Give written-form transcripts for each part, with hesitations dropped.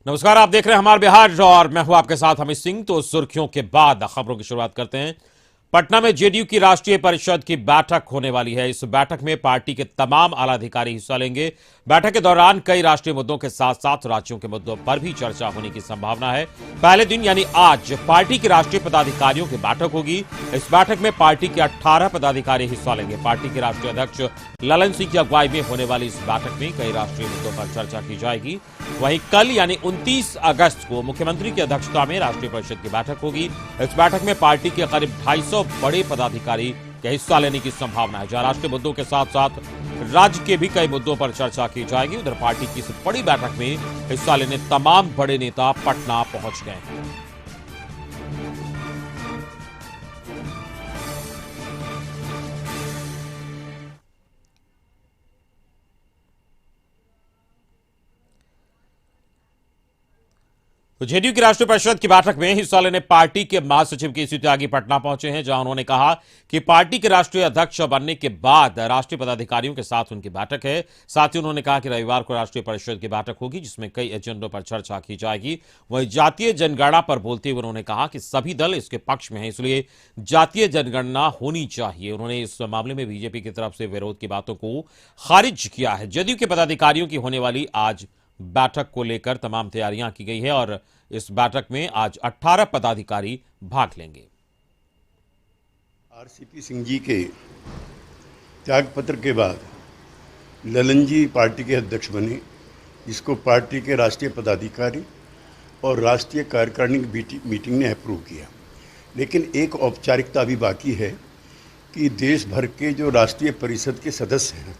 नमस्कार, आप देख रहे हैं हमारा बिहार और मैं हूं आपके साथ अमित सिंह। तो सुर्खियों के बाद खबरों की शुरुआत करते हैं। पटना में जेडीयू की राष्ट्रीय परिषद की बैठक होने वाली है। इस बैठक में पार्टी के तमाम आला अधिकारी हिस्सा लेंगे। बैठक के दौरान कई राष्ट्रीय मुद्दों के साथ साथ राज्यों के मुद्दों पर भी चर्चा होने की संभावना है। पहले दिन यानी आज पार्टी के राष्ट्रीय पदाधिकारियों की बैठक होगी। इस बैठक में पार्टी के 18 पदाधिकारी हिस्सा लेंगे। पार्टी के राष्ट्रीय अध्यक्ष ललन सिंह की अगुवाई में होने वाली इस बैठक में कई राष्ट्रीय मुद्दों पर चर्चा की जाएगी। वहीं कल यानी 29 अगस्त को मुख्यमंत्री की अध्यक्षता में राष्ट्रीय परिषद की बैठक होगी। इस बैठक में पार्टी के करीब 250 बड़े पदाधिकारी के हिस्सा लेने की संभावना है, जहां राष्ट्रीय मुद्दों के साथ साथ राज्य के भी कई मुद्दों पर चर्चा की जाएगी। उधर पार्टी की इस बड़ी बैठक में हिस्सा लेने तमाम बड़े नेता पटना पहुंच गए हैं। तो जेडीयू की राष्ट्रीय परिषद की बैठक में हिस्सा लेने पार्टी के महासचिव केसी त्यागी पटना पहुंचे हैं, जहां उन्होंने कहा कि पार्टी के राष्ट्रीय अध्यक्ष बनने के बाद राष्ट्रीय पदाधिकारियों के साथ उनकी बैठक है। साथ ही उन्होंने कहा कि रविवार को राष्ट्रीय परिषद की बैठक होगी, जिसमें कई एजेंडों पर चर्चा की जाएगी। वहीं जातीय जनगणना पर बोलते हुए उन्होंने कहा कि सभी दल इसके पक्ष में है, इसलिए जातीय जनगणना होनी चाहिए। उन्होंने इस मामले में बीजेपी की तरफ से विरोध की बातों को खारिज किया है। जेडीयू के पदाधिकारियों की होने वाली आज बैठक को लेकर तमाम तैयारियां की गई है और इस बैठक में आज 18 पदाधिकारी भाग लेंगे। आरसीपी सिंह जी के त्यागपत्र के बाद ललन जी पार्टी के अध्यक्ष बने, जिसको पार्टी के राष्ट्रीय पदाधिकारी और राष्ट्रीय कार्यकारिणी की मीटिंग ने अप्रूव किया। लेकिन एक औपचारिकता अभी बाकी है कि देश भर के जो राष्ट्रीय परिषद के सदस्य हैं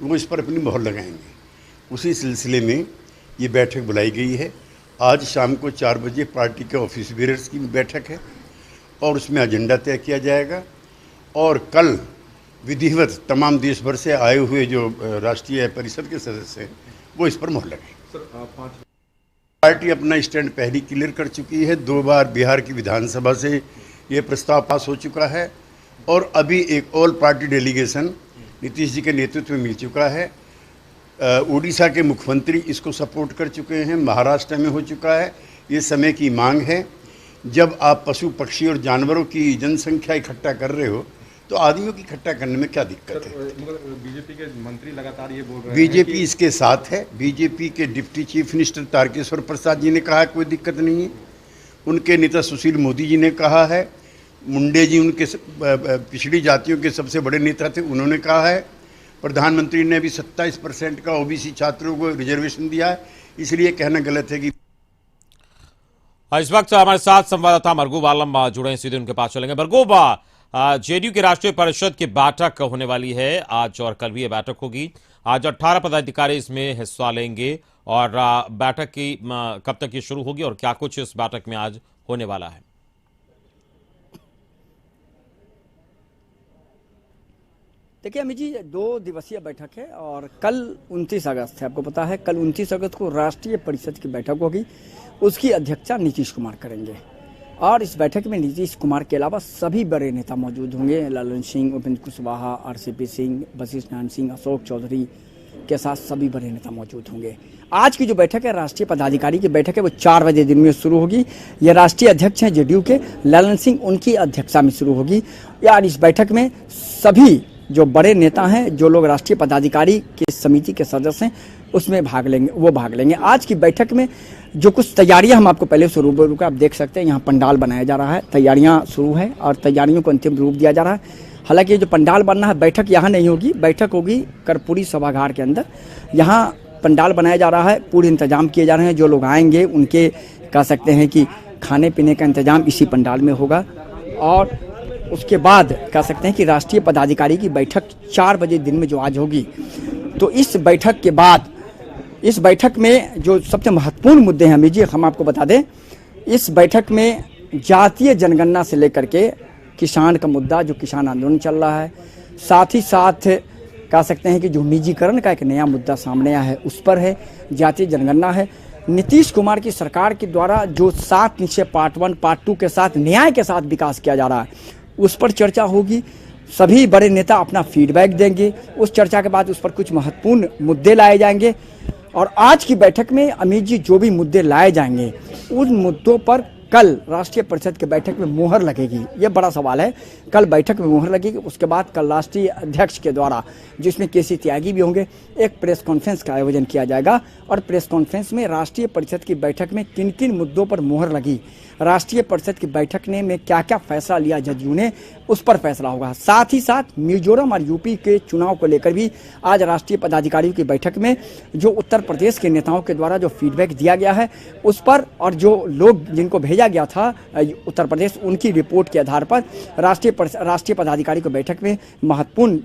वो इस पर अपनी मोहर लगाएंगे। उसी सिलसिले में ये बैठक बुलाई गई है। आज शाम को 4 बजे पार्टी के ऑफिस बेयरर्स की बैठक है और उसमें एजेंडा तय किया जाएगा और कल विधिवत तमाम देश भर से आए हुए जो राष्ट्रीय परिषद के सदस्य हैं वो इस पर मोहर लगाएंगे। पार्टी अपना स्टैंड पहले क्लियर कर चुकी है। 2 बार बिहार की विधानसभा से ये प्रस्ताव पास हो चुका है और अभी एक all party delegation Nitish ji के नेतृत्व में मिल चुका है। उड़ीसा के मुख्यमंत्री इसको सपोर्ट कर चुके हैं, महाराष्ट्र में हो चुका है। ये समय की मांग है। जब आप पशु पक्षी और जानवरों की जनसंख्या इकट्ठा कर रहे हो तो आदमियों की इकट्ठा करने में क्या दिक्कत है? बीजेपी के मंत्री लगातार ये बोल रहे हैं बीजेपी इसके साथ है। बीजेपी के deputy chief minister Tarkeshwar Prasad ji ने कहा कोई दिक्कत नहीं है। उनके नेता सुशील मोदी जी ने कहा है। मुंडे जी उनके पिछड़ी जातियों के सबसे बड़े नेता थे, उन्होंने कहा है। प्रधानमंत्री ने भी 27% का ओबीसी छात्रों को रिजर्वेशन दिया है। इसलिए कहना गलत है कि इस वक्त हमारे साथ संवाददाता मरगूब आलम जुड़े हैं, सीधे उनके पास चलेंगे। मरगूब, जेडीयू की राष्ट्रीय परिषद की बैठक होने वाली है आज और कल भी ये बैठक होगी। आज 18 पदाधिकारी इसमें हिस्सा लेंगे और बैठक की कब तक ये शुरू होगी और क्या कुछ इस बैठक में आज होने वाला है? देखिए अमित जी, 2 दिवसीय बैठक है और कल 29 अगस्त है। आपको पता है कल 29 अगस्त को राष्ट्रीय परिषद की बैठक होगी। उसकी अध्यक्षता नीतीश कुमार करेंगे और इस बैठक में नीतीश कुमार के अलावा सभी बड़े नेता मौजूद होंगे। ललन सिंह, उपेंद्र कुशवाहा, आरसीपी सिंह, वशिष्ठ नारायण सिंह, अशोक चौधरी के साथ सभी बड़े नेता मौजूद होंगे। आज की जो बैठक है राष्ट्रीय पदाधिकारी की बैठक है वो 4 बजे दिन में शुरू होगी। ये राष्ट्रीय अध्यक्ष हैं जेडीयू के ललन सिंह, उनकी अध्यक्षता में शुरू होगी। यार इस बैठक में सभी जो बड़े नेता हैं, जो लोग राष्ट्रीय पदाधिकारी की समिति के सदस्य हैं, उसमें भाग लेंगे। आज की बैठक में जो कुछ तैयारियां हम आपको पहले से रूबरू का आप देख सकते हैं। यहाँ पंडाल बनाया जा रहा है, तैयारियां शुरू है और तैयारियों को अंतिम रूप दिया जा रहा है। हालांकि ये जो पंडाल बनना है, बैठक यहाँ नहीं होगी, बैठक होगी कर्पूरी सभागार के अंदर। यहाँ पंडाल बनाया जा रहा है, पूरे इंतजाम किए जा रहे हैं। जो लोग आएंगे उनके कह सकते हैं कि खाने पीने का इंतजाम इसी पंडाल में होगा और उसके बाद कह सकते हैं कि राष्ट्रीय पदाधिकारी की बैठक 4 बजे दिन में जो आज होगी। तो इस बैठक के बाद इस बैठक में जो सबसे महत्वपूर्ण मुद्दे हैं अमित जी, हम आपको बता दें, इस बैठक में जातीय जनगणना से लेकर के किसान का मुद्दा, जो किसान आंदोलन चल रहा है, साथ ही साथ कह सकते हैं कि जो निजीकरण का एक नया मुद्दा सामने आया है उस पर है, जातीय जनगणना है। नीतीश कुमार की सरकार के द्वारा जो 7 निश्चय पार्ट 1 पार्ट 2 के साथ न्याय के साथ विकास किया जा रहा है उस पर चर्चा होगी। सभी बड़े नेता अपना फीडबैक देंगे। उस चर्चा के बाद उस पर कुछ महत्वपूर्ण मुद्दे लाए जाएंगे और आज की बैठक में अमित जी जो भी मुद्दे लाए जाएंगे उन मुद्दों पर कल राष्ट्रीय परिषद की बैठक में मुहर लगेगी। ये बड़ा सवाल है, कल बैठक में मुहर लगेगी। उसके बाद कल राष्ट्रीय अध्यक्ष के द्वारा, जिसमें केसी त्यागी भी होंगे, एक प्रेस कॉन्फ्रेंस का आयोजन किया जाएगा और प्रेस कॉन्फ्रेंस में राष्ट्रीय परिषद की बैठक में किन किन मुद्दों पर मुहर लगी, राष्ट्रीय परिषद की बैठक ने में क्या क्या फैसला लिया जदयू ने, उस पर फैसला होगा। साथ ही साथ मिजोरम और यूपी के चुनाव को लेकर भी आज राष्ट्रीय पदाधिकारियों की बैठक में जो उत्तर प्रदेश के नेताओं के द्वारा जो फीडबैक दिया गया है उस पर, और जो लोग जिनको भेजा गया था उत्तर प्रदेश, उनकी रिपोर्ट के आधार पर राष्ट्रीय पदाधिकारी को बैठक में महत्वपूर्ण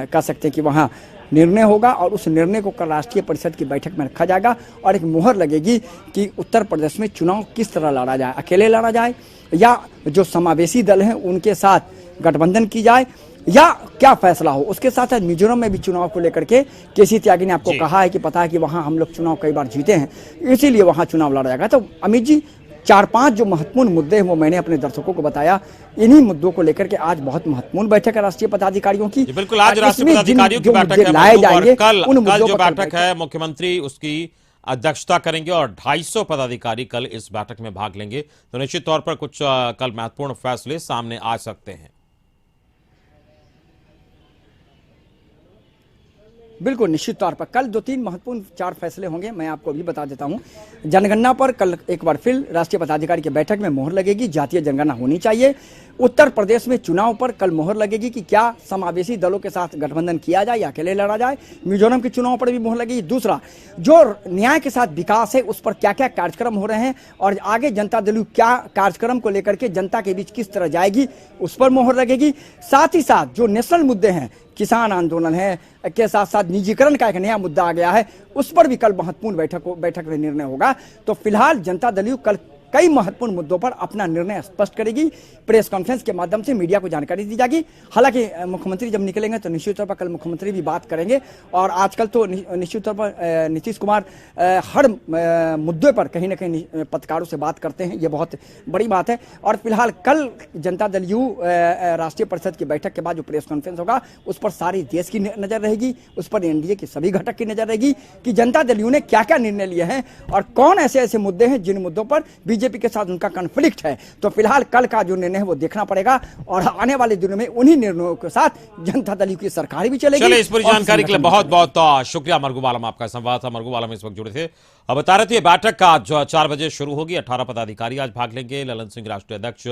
कह सकते हैं कि वहाँ निर्णय होगा और उस निर्णय को कल राष्ट्रीय परिषद की बैठक में रखा जाएगा और एक मुहर लगेगी कि उत्तर प्रदेश में चुनाव किस तरह लड़ा जाए, अकेले लड़ा जाए या जो समावेशी दल हैं उनके साथ गठबंधन की जाए, या क्या फैसला हो। उसके साथ साथ मिजोरम में भी चुनाव को लेकर के केसी त्यागी ने आपको कहा है कि पता है कि वहाँ हम लोग चुनाव कई बार जीते हैं, इसीलिए वहाँ चुनाव लड़ा जाएगा। तो अमित जी 4-5 जो महत्वपूर्ण मुद्दे हैं वो मैंने अपने दर्शकों को बताया। इन्हीं मुद्दों को लेकर के आज बहुत महत्वपूर्ण बैठक है राष्ट्रीय पदाधिकारियों की। बिल्कुल, आज राष्ट्रीय पदाधिकारियों की बैठक है लाए जाएंगे, और कल जो बैठक है मुख्यमंत्री उसकी अध्यक्षता करेंगे और 250 पदाधिकारी कल इस बैठक में भाग लेंगे। तो निश्चित तौर पर कुछ कल महत्वपूर्ण फैसले सामने आ सकते हैं। बिल्कुल, निश्चित तौर पर कल 2-3 महत्वपूर्ण 4 फैसले होंगे। मैं आपको अभी बता देता हूं। जनगणना पर कल एक बार फिर राष्ट्रीय पदाधिकारी की बैठक में मोहर लगेगी, जातीय जनगणना होनी चाहिए। उत्तर प्रदेश में चुनाव पर कल मोहर लगेगी कि क्या समावेशी दलों के साथ गठबंधन किया जाए या अकेले लड़ा जाए। मिजोरम के चुनाव पर भी मोहर लगेगी। दूसरा, जो न्याय के साथ विकास है उस पर क्या क्या कार्यक्रम हो रहे हैं और आगे जनता दल क्या कार्यक्रम को लेकर के जनता के बीच किस तरह जाएगी, उस पर मोहर लगेगी। साथ ही साथ जो नेशनल मुद्दे हैं, किसान आंदोलन है के साथ साथ निजीकरण का एक नया मुद्दा आ गया है, उस पर भी कल महत्वपूर्ण बैठक में निर्णय होगा। तो फिलहाल जनता दल यू कल कई महत्वपूर्ण मुद्दों पर अपना निर्णय स्पष्ट करेगी। प्रेस कॉन्फ्रेंस के माध्यम से मीडिया को जानकारी दी जाएगी। हालांकि मुख्यमंत्री जब निकलेंगे तो निश्चित तौर पर कल मुख्यमंत्री भी बात करेंगे और आजकल तो निश्चित तौर पर नीतीश कुमार हर मुद्दे पर कहीं ना कहीं पत्रकारों से बात करते हैं, ये बहुत बड़ी बात है। और फिलहाल कल जनता दल यू राष्ट्रीय परिषद की बैठक के बाद जो प्रेस कॉन्फ्रेंस होगा उस पर सारी देश की नजर रहेगी, उस पर एनडीए की सभी घटक की नजर रहेगी कि जनता दल यू ने क्या क्या निर्णय लिए हैं और कौन ऐसे ऐसे मुद्दे हैं जिन मुद्दों पर बीजेपी के साथ उनका कॉन्फ्लिक्ट है। तो फिलहाल कल का जो निर्णय है वो देखना पड़ेगा और आने वाले दिनों में उन्हीं निर्णयों के साथ जनता दल की सरकार भी चलेगी। चलिए, इस पूरी जानकारी के लिए बहुत बहुत शुक्रिया मरगूब आलम, आपका संवाददाता मरगूब आलम इस वक्त जुड़े थे। अब बता रहे थे बैठक का आज 4 बजे शुरू होगी। 18 पदाधिकारी आज भाग लेंगे। ललन सिंह राष्ट्रीय अध्यक्ष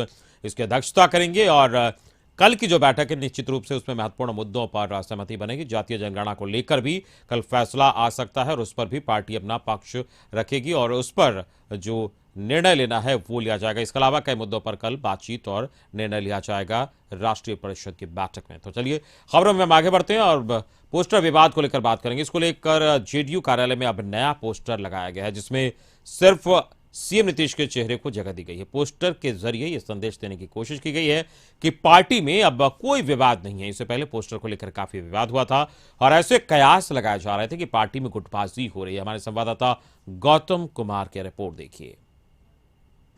इसकी अध्यक्षता करेंगे और कल की जो बैठक है निश्चित रूप से उसमें महत्वपूर्ण मुद्दों पर सहमति बनेगी। जातीय जनगणना को लेकर भी कल फैसला आ सकता है और उस पर भी पार्टी अपना पक्ष रखेगी और उस पर जो निर्णय लेना है वो लिया जाएगा। इसके अलावा कई मुद्दों पर कल बातचीत और निर्णय लिया जाएगा राष्ट्रीय परिषद की बैठक में। तो चलिए खबरों में हम आगे बढ़ते हैं और पोस्टर विवाद को लेकर बात करेंगे। इसको लेकर जेडीयू कार्यालय में अब नया पोस्टर लगाया गया है जिसमें सिर्फ सीएम नीतीश के चेहरे को जगह दी गई है। पोस्टर के जरिए यह संदेश देने की कोशिश की गई है कि पार्टी में अब कोई विवाद नहीं है। इससे पहले पोस्टर को लेकर काफी विवाद हुआ था और ऐसे कयास लगाए जा रहे थे कि पार्टी में गुटबाजी हो रही है। हमारे संवाददाता गौतम कुमार की रिपोर्ट देखिए।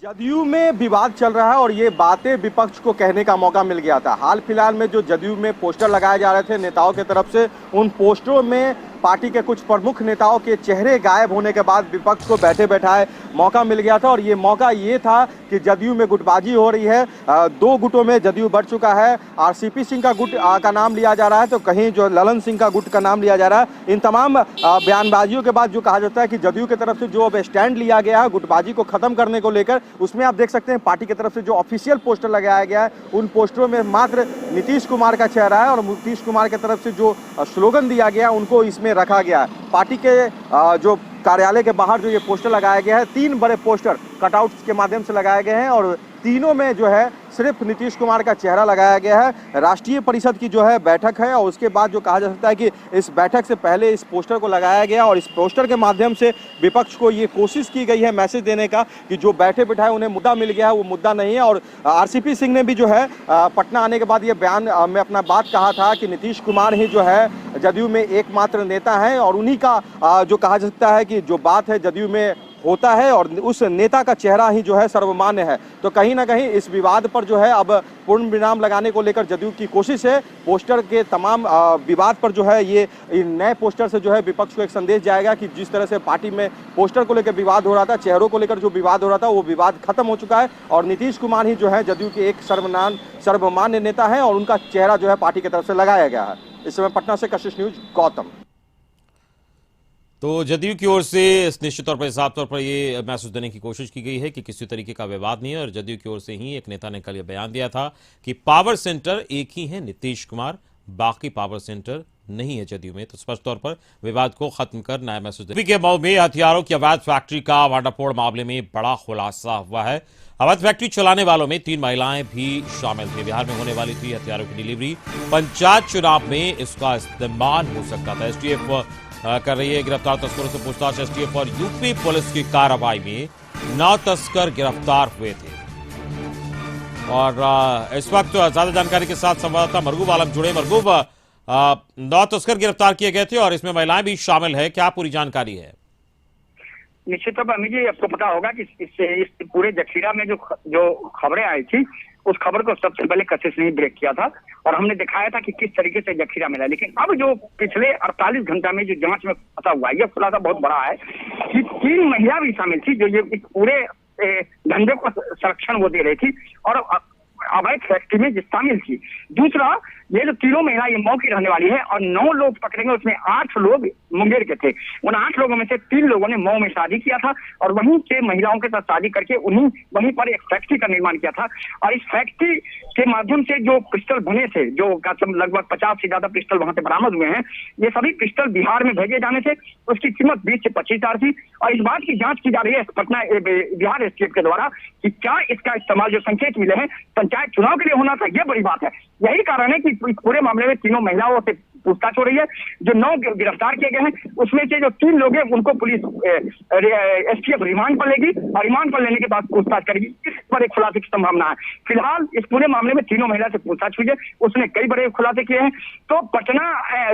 जदयू में विवाद चल रहा है और ये बातें विपक्ष को कहने का मौका मिल गया था। हाल फिलहाल में जो जदयू में पोस्टर लगाए जा रहे थे नेताओं की तरफ से, उन पोस्टरों में पार्टी के कुछ प्रमुख नेताओं के चेहरे गायब होने के बाद विपक्ष को बैठे बैठाए मौका मिल गया था और ये मौका ये था कि जदयू में गुटबाजी हो रही है। 2 गुटों में जदयू बढ़ चुका है। आरसीपी सिंह का गुट का नाम लिया जा रहा है तो कहीं जो ललन सिंह का गुट का नाम लिया जा रहा है। इन तमाम बयानबाजियों के बाद जो कहा जाता है कि जदयू की तरफ से जो अब स्टैंड लिया गया है गुटबाजी को खत्म करने को लेकर, उसमें आप देख सकते हैं पार्टी की तरफ से जो ऑफिशियल पोस्टर लगाया गया है उन पोस्टरों में मात्र नीतीश कुमार का चेहरा है और नीतीश कुमार की तरफ से जो स्लोगन दिया गया उनको इसमें रखा गया है। पार्टी के जो कार्यालय के बाहर जो ये पोस्टर लगाया गया है, 3 बड़े पोस्टर कटआउट्स के माध्यम से लगाए गए हैं और तीनों में जो है सिर्फ नीतीश कुमार का चेहरा लगाया गया है। राष्ट्रीय परिषद की जो है बैठक है और उसके बाद जो कहा जा सकता है कि इस बैठक से पहले इस पोस्टर को लगाया गया और इस पोस्टर के माध्यम से विपक्ष को ये कोशिश की गई है मैसेज देने का कि जो बैठे बिठाए उन्हें मुद्दा मिल गया है वो मुद्दा नहीं है। और आरसीपी सिंह ने भी जो है पटना आने के बाद ये बयान में अपना बात कहा था कि नीतीश कुमार ही जो है जदयू में एकमात्र नेता हैं और उन्हीं का जो कहा जा सकता है कि जो बात है जदयू में होता है और उस नेता का चेहरा ही जो है सर्वमान्य है। तो कहीं ना कहीं इस विवाद पर जो है अब पूर्ण विराम लगाने को लेकर जदयू की कोशिश है। पोस्टर के तमाम विवाद पर जो है ये नए पोस्टर से जो है विपक्ष को एक संदेश जाएगा कि जिस तरह से पार्टी में पोस्टर को लेकर विवाद हो रहा था, चेहरों को लेकर जो विवाद हो रहा था, वो विवाद खत्म हो चुका है और नीतीश कुमार ही जो है जदयू के एक सर्वमान्य नेता है और उनका चेहरा जो है पार्टी की तरफ से लगाया गया है। इस समय पटना से कशिश न्यूज, गौतम। तो जदयू की ओर से निश्चित तौर पर साफ तौर पर ये मैसेज देने की कोशिश की गई है कि किसी तरीके का विवाद नहीं है और जदयू की ओर से ही एक नेता ने कल यह बयान दिया था कि पावर सेंटर एक ही है, नीतीश कुमार, बाकी पावर सेंटर नहीं है जदयू में। तो स्पष्ट तौर पर विवाद को खत्म कर नया मैसेज यूपी के मऊ में हथियारों की अवैध फैक्ट्री का भांडाफोड़ मामले में बड़ा खुलासा हुआ है। अवैध फैक्ट्री चलाने वालों में 3 महिलाएं भी शामिल थी। बिहार में होने वाली थी हथियारों की डिलीवरी। पंचायत चुनाव में इसका इस्तेमाल हो सकता था। एसटीएफ कर रही है गिरफ्तार तस्करों से पूछताछ। एसटीएफ और यूपी पुलिस की कार्रवाई में 9 तस्कर गिरफ्तार हुए थे। और इस वक्त ज्यादा जानकारी के साथ संवाददाता मरगूब आलम जुड़े। मरगूब, 9 तस्कर गिरफ्तार किए गए थे और इसमें महिलाएं भी शामिल है, क्या पूरी जानकारी है? निश्चित तौर पर अमित जी, आपको पता होगा कि इस पूरे जखीरा में जो खबरें आई थी, उस खबर को सबसे पहले कशिश ने ब्रेक किया था और हमने दिखाया था कि किस तरीके से जखीरा मिला। लेकिन अब जो पिछले 48 घंटा में जो जांच में पता हुआ, यह खुलासा बहुत बड़ा है कि 3 महिला भी शामिल थी जो ये पूरे धंधे को संरक्षण वो दे रही थी और अवैध फैक्ट्री में शामिल थी। दूसरा, ये जो तीनों महिला ये मऊ की रहने वाली है और 9 लोग पकड़ेंगे, उसमें 8 लोग मुंगेर के थे। उन 8 लोगों में से 3 लोगों ने मऊ में शादी किया था और वहीं से महिलाओं के साथ शादी करके वहीं पर एक फैक्ट्री का निर्माण किया था और इस फैक्ट्री के माध्यम से जो पिस्टल बने थे, जो लगभग 50 से ज्यादा पिस्टल वहां से बरामद हुए हैं, ये सभी पिस्टल बिहार में भेजे जाने थे। उसकी कीमत 20 से 25 हजार थी और इस बात की जांच की जा रही है पटना बिहार एसटीएफ के द्वारा कि क्या इसका इस्तेमाल, जो संकेत मिले हैं, पंचायत चुनाव के लिए होना था। यह बड़ी बात है। यही कारण है कि इस पूरे मामले में तीनों महिलाओं से पूछताछ हो रही है। जो 9 गिरफ्तार किए गए हैं, उसमें से जो 3 लोग हैं उनको पुलिस एसटीएफ रिमांड पर लेगी और रिमांड पर लेने के बाद पूछताछ करेगी। इस पर एक खुलासे की संभावना है। फिलहाल इस पूरे मामले में तीनों महिला से पूछताछ हुई है, उसने कई बड़े खुलासे किए हैं। तो पटना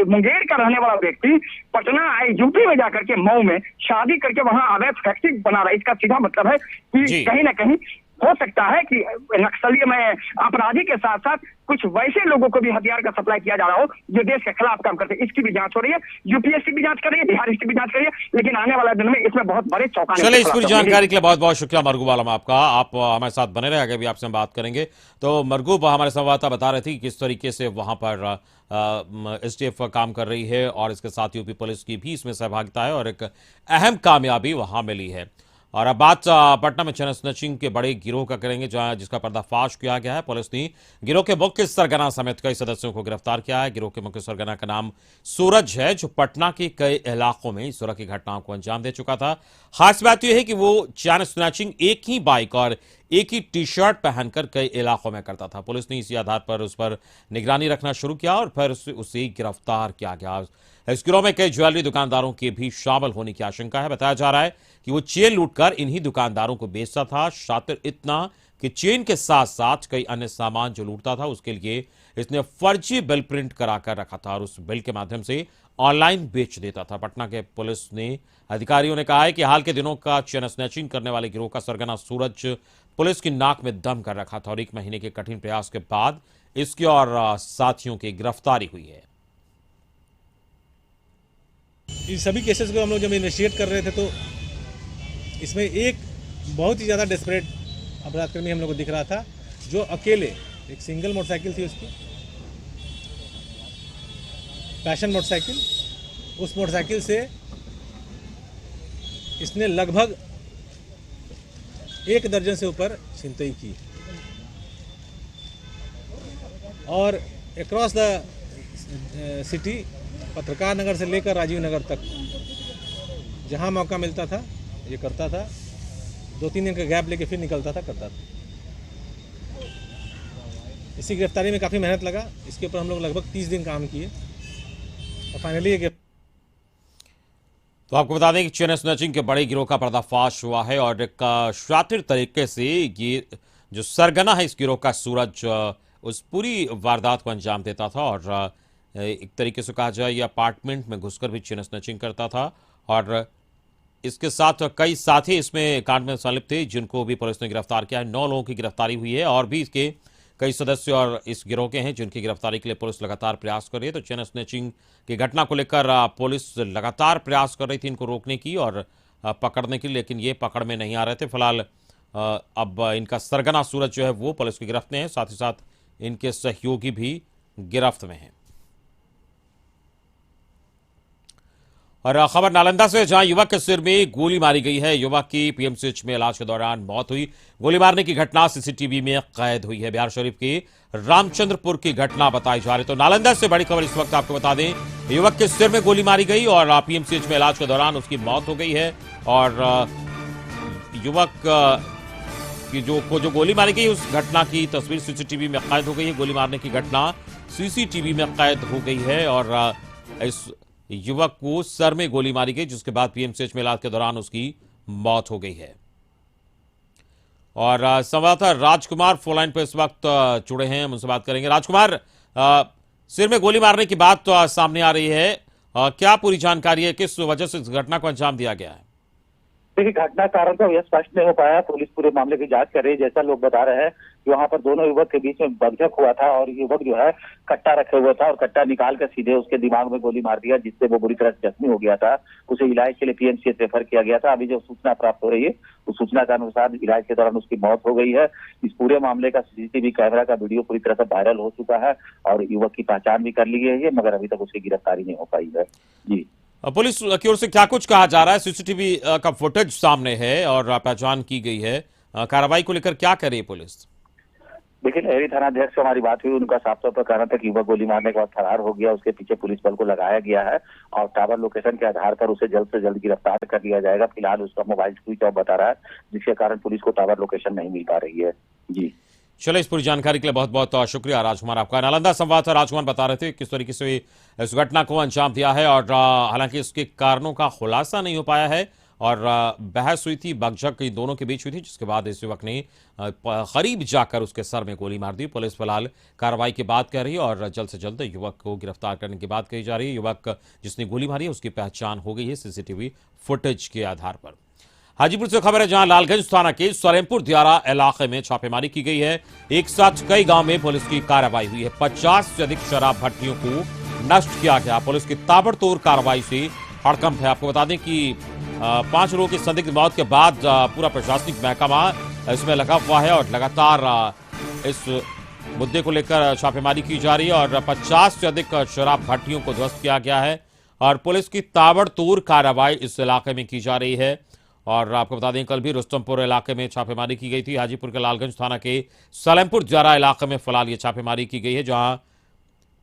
मुंगेर का रहने वाला व्यक्ति पटना यूपी में जाकर के मऊ में शादी करके वहां अवैध फैक्ट्री बना रहा है। इसका सीधा मतलब है कि कहीं ना कहीं हो सकता है कि नक्सली में अपराधी के साथ साथ कुछ वैसे लोगों को भी हथियार का सप्लाई किया जा रहा हो जो देश के खिलाफ काम करते हैं। इसकी भी जांच हो रही है, यूपीएससी भी जांच कर रही है, बिहार एसटी भी जांच कर रही है, लेकिन आने वाला दिन में इसमें बहुत बड़े चौंकाने। चलिए, इस पूरी जानकारी के लिए बहुत बहुत शुक्रिया मरगूब आलम आपका। आप हमारे साथ बने रहे, आगे भी आपसे हम बात करेंगे। तो मरगूब, हमारे संवाददाता बता रहे थे कि किस तरीके से वहां पर एसटीएफ काम कर रही है और इसके साथ यूपी पुलिस की भी इसमें सहभागिता है और एक अहम कामयाबी वहां मिली है। और अब बात पटना में चैन स्नैचिंग के बड़े गिरोह का करेंगे, जिसका पर्दाफाश किया गया है। पुलिस ने गिरोह के मुख्य सरगना समेत कई सदस्यों को गिरफ्तार किया है। गिरोह के मुख्य सरगना का नाम सूरज है, जो पटना के कई इलाकों में इस तरह की घटनाओं को अंजाम दे चुका था। खास बात यह है कि वो चैन स्नैचिंग एक ही बाइक और एक ही टी शर्ट पहनकर कई इलाकों में करता था। पुलिस ने इसी आधार पर उस पर निगरानी रखना शुरू किया और फिर उसे गिरफ्तार किया गया। इस गिरोह में कई ज्वेलरी दुकानदारों के भी शामिल होने की आशंका है। बताया जा रहा है कि वो चेन लूटकर इन्हीं दुकानदारों को बेचता था। शातिर इतना कि चेन के साथ साथ कई अन्य सामान जो लूटता था उसके लिए इसने फर्जी बिल प्रिंट कराकर रखा था और उस बिल के माध्यम से ऑनलाइन बेच देता था। पटना के पुलिस ने अधिकारियों ने कहा है कि हाल के दिनों का चेन स्नैचिंग करने वाले गिरोह का सरगना सूरज पुलिस की नाक में दम कर रखा था और 1 महीने के कठिन प्रयास के बाद इसकी और साथियों की गिरफ्तारी हुई है। इन सभी केसेस को हम लोग जब इन्वेस्टिगेट कर रहे थे तो इसमें एक बहुत ही ज़्यादा डेस्परेट अपराधकर्मी हम लोग को दिख रहा था, जो अकेले, एक सिंगल मोटरसाइकिल थी उसकी, पैशन मोटरसाइकिल, उस मोटरसाइकिल से इसने लगभग 1 दर्जन से ऊपर छिनतई की और अक्रॉस द सिटी, पत्रकार नगर से लेकर राजीव नगर तक जहां मौका मिलता था ये करता था। 2-3 दिन का गैप लेके फिर निकलता था, करता था। इसी गिरफ्तारी में काफ़ी मेहनत लगा। इसके ऊपर हम लोग लगभग 30 दिन काम किए और फाइनली ये। तो आपको बता दें कि चेन स्नैचिंग के बड़े गिरोह का पर्दाफाश हुआ है और एक शातिर तरीके से ये जो सरगना है इस गिरोह का सूरज उस पूरी वारदात को अंजाम देता था और एक तरीके से कहा जाए ये अपार्टमेंट में घुसकर भी चेन स्नैचिंग करता था और इसके साथ कई साथी इसमें कांड में संलिप्त थे, जिनको भी पुलिस ने गिरफ्तार किया है। 9 लोगों की गिरफ्तारी हुई है और भी इसके कई सदस्य और इस गिरोह के हैं, जिनकी गिरफ्तारी के लिए पुलिस लगातार प्रयास कर रही है। तो चेन स्नैचिंग की घटना को लेकर पुलिस लगातार प्रयास कर रही थी इनको रोकने की और पकड़ने की, लेकिन ये पकड़ में नहीं आ रहे थे। फिलहाल अब इनका सरगना सूरज जो है वो पुलिस की गिरफ्त में है, साथ ही साथ इनके सहयोगी भी गिरफ्त में हैं। और खबर नालंदा से, जहां युवक के सिर में गोली मारी गई है। युवक की पीएमसीएच में इलाज के दौरान मौत हुई। गोली मारने की घटना सीसीटीवी में कैद हुई है। बिहार शरीफ के रामचंद्रपुर की घटना बताई जा रही। तो नालंदा से बड़ी खबर इस वक्त आपको बता दें, युवक के सिर में गोली मारी गई और पीएमसीएच में इलाज के दौरान उसकी मौत हो गई है। और युवक की जो गोली मारी गई उस घटना की तस्वीर सीसीटीवी में कैद हो गई है। गोली मारने की घटना सीसीटीवी में कैद हो गई है और इस युवक को सर में गोली मारी गई, जिसके बाद पीएमसीएच में इलाज के दौरान उसकी मौत हो गई है। और संवाददाता राजकुमार फोन लाइन पर इस वक्त जुड़े हैं, हम उनसे बात करेंगे। राजकुमार, सिर में गोली मारने की बात तो सामने आ रही है, क्या पूरी जानकारी है, किस वजह से इस घटना को अंजाम दिया गया है? देखिए, घटना कारण तो यह स्पष्ट नहीं हो पाया। पुलिस पूरे मामले की जांच कर रही है। जैसा लोग बता रहे हैं कि वहां पर दोनों युवक के बीच में बंधक हुआ था और युवक जो है कट्टा रखे हुआ था और कट्टा निकाल कर सीधे उसके दिमाग में गोली मार दिया, जिससे वो बुरी तरह से जख्मी हो गया था। उसे इलाज के लिए पीएमसीएच रेफर किया गया था। अभी जो सूचना प्राप्त हो रही है उस सूचना के अनुसार इलाज के दौरान उसकी मौत हो गई है। इस पूरे मामले का सीसीटीवी कैमरा का वीडियो पूरी तरह से वायरल हो चुका है और युवक की पहचान भी कर ली गई है, मगर अभी तक उसकी गिरफ्तारी नहीं हो पाई है। जी, पुलिस की ओर से क्या कुछ कहा जा रहा है? सीसीटीवी का फुटेज सामने है और पहचान की गई है, कार्रवाई को लेकर क्या कर रही है पुलिस? देखिए, लहरी थानाध्यक्ष से हमारी बात हुई, उनका साफ तौर पर कहना था कि युवक गोली मारने के बाद फरार हो गया। उसके पीछे पुलिस बल को लगाया गया है और टावर लोकेशन के आधार पर उसे जल्द से जल्द गिरफ्तार कर लिया जाएगा। फिलहाल उसका मोबाइल स्विच ऑफ बता रहा है, जिसके कारण पुलिस को टावर लोकेशन नहीं मिल पा रही है। जी, चलिए, इस पूरी जानकारी के लिए बहुत बहुत शुक्रिया राजकुमार आपका। नालंदा संवाददाता राजकुमार बता रहे थे किस तरीके से इस घटना को अंजाम दिया है और हालांकि इसके कारणों का खुलासा नहीं हो पाया है और बहस हुई थी, बकझक दोनों के बीच हुई थी, जिसके बाद इस युवक ने करीब जाकर उसके सर में गोली मार दी। पुलिस फिलहाल कार्रवाई की बात कर रही है और जल्द से जल्द युवक को गिरफ्तार करने की बात कही जा रही है। युवक जिसने गोली मारी है उसकी पहचान हो गई है सीसीटीवी फुटेज के आधार पर। हाजीपुर से खबर है, जहां लालगंज थाना के सलेमपुर दियारा इलाके में छापेमारी की गई है। एक साथ कई गांव में पुलिस की कार्रवाई हुई है। 50 से अधिक शराब भट्टियों को नष्ट किया गया। पुलिस की ताबड़तोड़ कार्रवाई से हड़कंप है। आपको बता दें कि 5 लोगों की संदिग्ध मौत के बाद पूरा प्रशासनिक महकमा इसमें लगा हुआ है और लगातार इस मुद्दे को लेकर छापेमारी की जा रही है और 50 से अधिक शराब भट्टियों को ध्वस्त किया गया है और पुलिस की ताबड़तोड़ कार्रवाई इस इलाके में की जा रही है। और आपको बता दें, कल भी रुस्तमपुर इलाके में छापेमारी की गई थी। हाजीपुर के लालगंज थाना के सलेमपुर दियारा इलाके में फिलहाल ये छापेमारी की गई है, जहां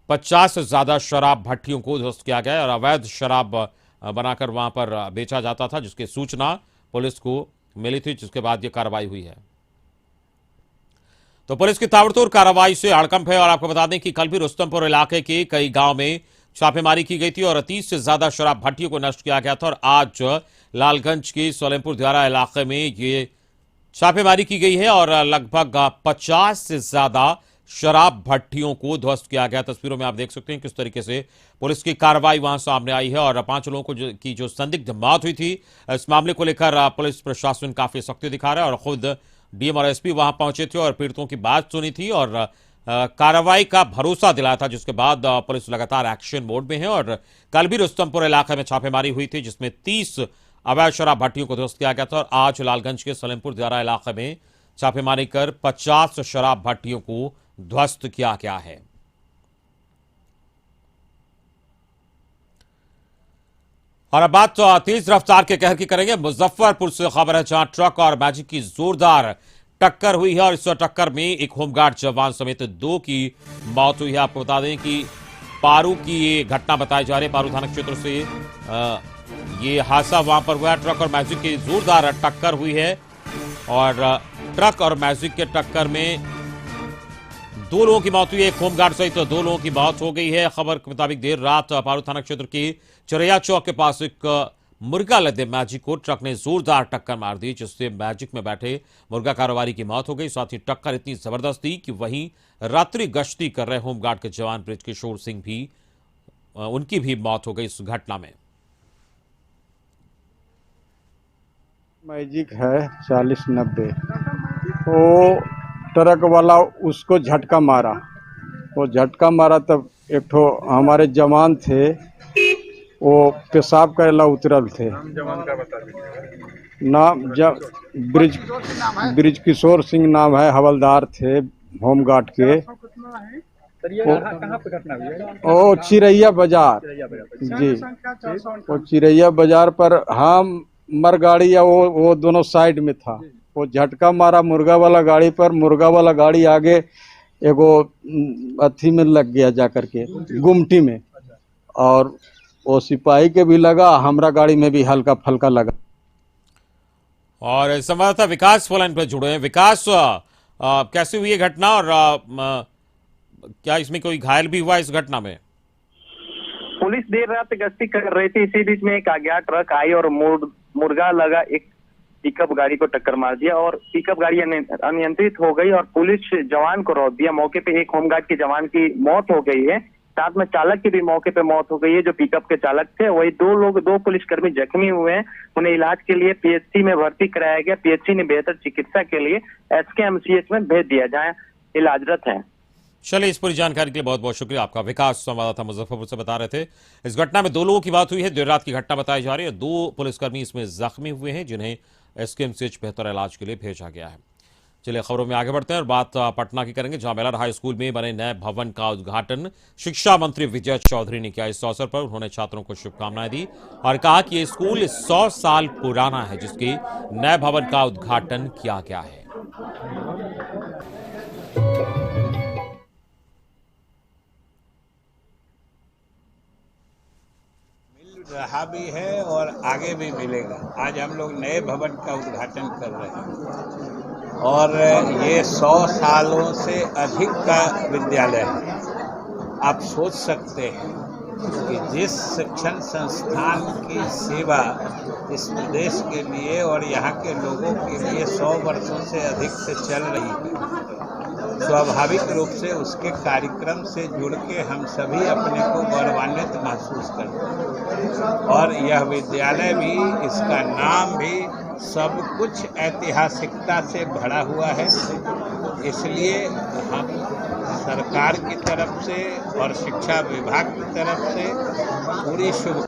50 से ज्यादा शराब भट्टियों को ध्वस्त किया गया और अवैध शराब बनाकर वहां पर बेचा जाता था, जिसकी सूचना पुलिस को मिली थी, जिसके बाद ये कार्रवाई हुई है। तो पुलिस की ताबड़तोड़ कार्रवाई से हड़कंप है और आपको बता दें कि कल भी रुस्तमपुर इलाके के कई गांव में छापेमारी की गई थी और 30 से ज्यादा शराब भट्टियों को नष्ट किया गया था और आज लालगंज के सलेमपुर दियारा इलाके में ये छापेमारी की गई है और लगभग 50 से ज्यादा शराब भट्टियों को ध्वस्त किया गया। तस्वीरों में आप देख सकते हैं किस तरीके से पुलिस की कार्रवाई वहां सामने आई है और 5 लोगों की जो संदिग्ध मौत हुई थी, इस मामले को लेकर पुलिस प्रशासन काफी सख्ती दिखा रहा है और खुद डीएम और एसपी वहां पहुंचे थे और पीड़ितों की बात सुनी थी और कार्रवाई का भरोसा दिलाया था, जिसके बाद पुलिस लगातार एक्शन मोड में है। और कल भी रुस्तमपुर इलाके में छापेमारी हुई थी, जिसमें 30 अवैध शराब भट्टियों को ध्वस्त किया गया था और आज लालगंज के सलेमपुर दियारा इलाके में छापेमारी कर 50 शराब भट्टियों को ध्वस्त किया गया है। और अब बात तेज रफ्तार के कहर की करेंगे। मुजफ्फरपुर से खबर है, जहां ट्रक और मैजिक की जोरदार टक्कर हुई है और इस टक्कर में एक होमगार्ड जवान समेत 2 की मौत हुई है। आपको बता दें कि पारू की ये घटना बताई जा रही है। पारू थाना क्षेत्र से ये हादसा वहां पर हुआ है। ट्रक और मैजिक की जोरदार टक्कर हुई है और ट्रक और मैजिक के टक्कर में 2 लोगों की मौत हुई है। एक होमगार्ड सहित 2 लोगों की मौत हो गई है। खबर के मुताबिक देर रात पारू थाना क्षेत्र के चरैया चौक के पास एक मुर्गा लदे मैजिक को ट्रक ने जोरदार टक्कर मार दी, जिससे मैजिक में बैठे मुर्गा कारोबारी की मौत हो गई। साथ ही टक्कर इतनी जबरदस्त थी कि वहीं रात्रि गश्ती कर रहे होमगार्ड के जवान बृजकिशोर सिंह भी उनकी भी मौत हो गई इस घटना में। मैजिक है 4090। वो ट्रक वाला उसको झटका मारा, वो झटका मारा तब एक ठो हमारे जवान थे, वो पेशाब करेला उतरल थे। नाम ब्रिज किशोर सिंह नाम है, हवलदार थे होमगार्ड के। वो चिरैया बाजार जी, वो चिरैया बाजार पर हम मर गाड़ी या वो दोनों साइड में था। वो झटका मारा मुर्गा वाला गाड़ी पर, मुर्गा वाला गाड़ी आगे एगो अथी में लग गया जाकर के गुमटी में, और वो सिपाही के भी लगा, हमरा गाड़ी में भी हल्का फल्का लगा। और संवाददाता विकास फोन लाइन पर जुड़े हैं। विकास, कैसे हुई ये घटना और क्या इसमें कोई घायल भी हुआ इस घटना में? पुलिस देर रात गश्ती कर रही थी, इसी बीच में एक अज्ञात ट्रक आई और मुर्गा लगा एक पिकअप गाड़ी को टक्कर मार दिया और पिकअप गाड़ी अनियंत्रित हो गई और पुलिस जवान को रौंद दिया। मौके पे एक होमगार्ड के जवान की मौत हो गई है, साथ में चालक की भी मौके पे मौत हो गई है, जो पिकअप के चालक थे। वही दो पुलिसकर्मी जख्मी हुए हैं, उन्हें इलाज के लिए पीएचसी में भर्ती कराया गया। पीएचसी ने बेहतर चिकित्सा के लिए एसकेएमसीएच में भेज दिया, जहां इलाजरत है। चलिए, इस पूरी जानकारी के लिए बहुत बहुत शुक्रिया आपका। विकास संवाददाता मुजफ्फरपुर से बता रहे थे। इस घटना में 2 लोगों की बात हुई है, देर रात की घटना बताई जा रही है। 2 पुलिसकर्मी इसमें जख्मी हुए हैं, जिन्हें एसकेएमसीएच बेहतर इलाज के लिए भेजा गया है। चलिए, खबरों में आगे बढ़ते हैं और बात पटना की करेंगे, जहां मेलर हाई स्कूल में बने नए भवन का उद्घाटन शिक्षा मंत्री विजय चौधरी ने किया। इस अवसर पर उन्होंने छात्रों को शुभकामनाएं दी और कहा कि यह स्कूल 100 साल पुराना है, जिसके नए भवन का उद्घाटन किया गया है। रहा भी है और आगे भी मिलेगा। आज हम लोग नए भवन का उद्घाटन कर रहे हैं और ये 100 सालों से अधिक का विद्यालय है। आप सोच सकते हैं कि जिस शिक्षण संस्थान की सेवा इस प्रदेश के लिए और यहाँ के लोगों के लिए 100 वर्षों से अधिक से चल रही है, स्वाभाविक रूप से उसके कार्यक्रम से जुड़ के हम सभी अपने को गौरवान्वित महसूस करते हैं। और यह विद्यालय भी, इसका नाम भी, सब कुछ ऐतिहासिकता से भरा हुआ है। इसलिए हम सरकार की तरफ से और शिक्षा विभाग की तरफ से पूरी शुभ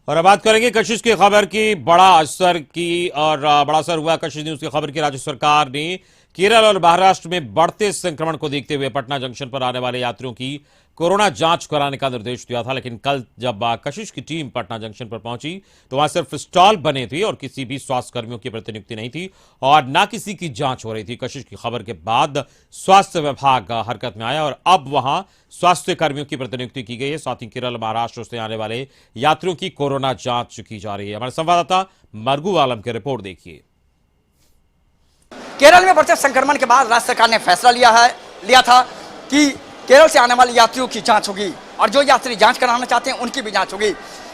और अब बात करेंगे कशिश की खबर की। बड़ा असर हुआ कशिश न्यूज की खबर की। राज्य सरकार ने केरल और महाराष्ट्र में बढ़ते संक्रमण को देखते हुए पटना जंक्शन पर आने वाले यात्रियों की कोरोना जांच कराने का निर्देश दिया था, लेकिन कल जब कशिश की टीम पटना जंक्शन पर पहुंची तो वहां सिर्फ स्टॉल बने थे और किसी भी स्वास्थ्य कर्मियों की प्रतिनियुक्ति नहीं थी और न किसी की जांच हो रही थी। कशिश की खबर के बाद स्वास्थ्य विभाग हरकत में आया और अब वहां स्वास्थ्य कर्मियों की प्रतिनियुक्ति की गई है। साथ ही केरल महाराष्ट्र से आने वाले यात्रियों की कोरोना जांच की जा रही है। हमारे संवाददाता मरगू आलम की रिपोर्ट देखिए। केरल में बढ़ते संक्रमण के बाद राज्य सरकार ने फैसला लिया था कि केरल से आने वाले यात्रियों की जांच होगी और जो यात्री जांच कराना चाहते हैं उनकी भी जांच होगी।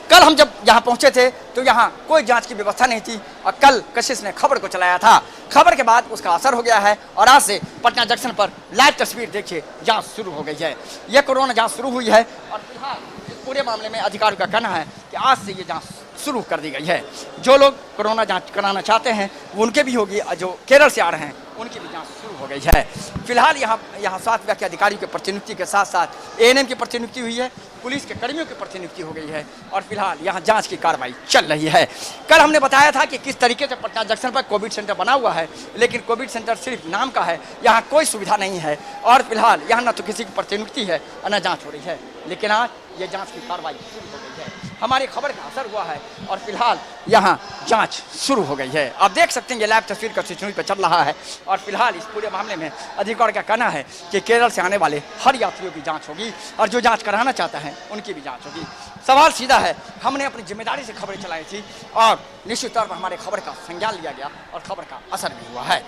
कल हम जब यहाँ पहुंचे थे तो यहाँ कोई जांच की व्यवस्था नहीं थी और कल कशिश ने खबर को चलाया था। खबर के बाद उसका असर हो गया है और आज से पटना जंक्शन पर लाइव तस्वीर देखिए, जांच शुरू हो गई है। यह कोरोना जांच शुरू हुई है और फिलहाल इस पूरे मामले में अधिकारियों का कहना है कि आज से ये जांच शुरू कर दी गई है। जो लोग कोरोना जांच कराना चाहते हैं वो उनके भी होगी, जो केरल से आ रहे हैं उनकी भी जांच शुरू हो गई है। फिलहाल यहाँ स्वास्थ्य विभाग के अधिकारियों के प्रतिनियुक्ति के साथ साथ एएनएम की प्रतिनियुक्ति हुई है, पुलिस के कर्मियों की प्रतिनियुक्ति हो गई है और फिलहाल यहाँ जांच की कार्रवाई चल रही है। कल हमने बताया था कि किस तरीके से पटना जंक्शन पर कोविड सेंटर बना हुआ है, लेकिन कोविड सेंटर सिर्फ नाम का है, यहाँ कोई सुविधा नहीं है और फिलहाल यहाँ न तो किसी की प्रतिनियुक्ति है और न जाँच हो रही है। लेकिन आज ये जाँच की कार्रवाई शुरू हो गई है, हमारी खबर का असर हुआ है और फिलहाल यहाँ जांच शुरू हो गई है। आप देख सकते हैं ये लाइव तस्वीर कशिश न्यूज पर चल रहा है और फिलहाल इस पूरे मामले में अधिकारी का कहना है कि केरल से आने वाले हर यात्रियों की जांच होगी और जो जांच कराना चाहता है उनकी भी जांच होगी। सवाल सीधा है, हमने अपनी जिम्मेदारी से खबरें चलाई थी और निश्चित तौर पर हमारे खबर का संज्ञान लिया गया और खबर का असर भी हुआ है।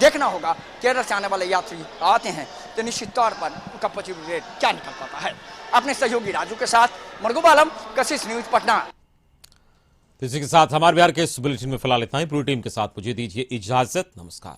देखना होगा केरल से आने वाले यात्री आते हैं तो निश्चित तौर पर उनका पॉजिटिव रेट क्या निकल पाता है। अपने सहयोगी राजू के साथ मरगूब आलम, कशिश न्यूज पटना। इसी के साथ हमारे बिहार के इस बुलेटिन में फिलहाल इतना ही। पूरी टीम के साथ मुझे दीजिए इजाजत। नमस्कार।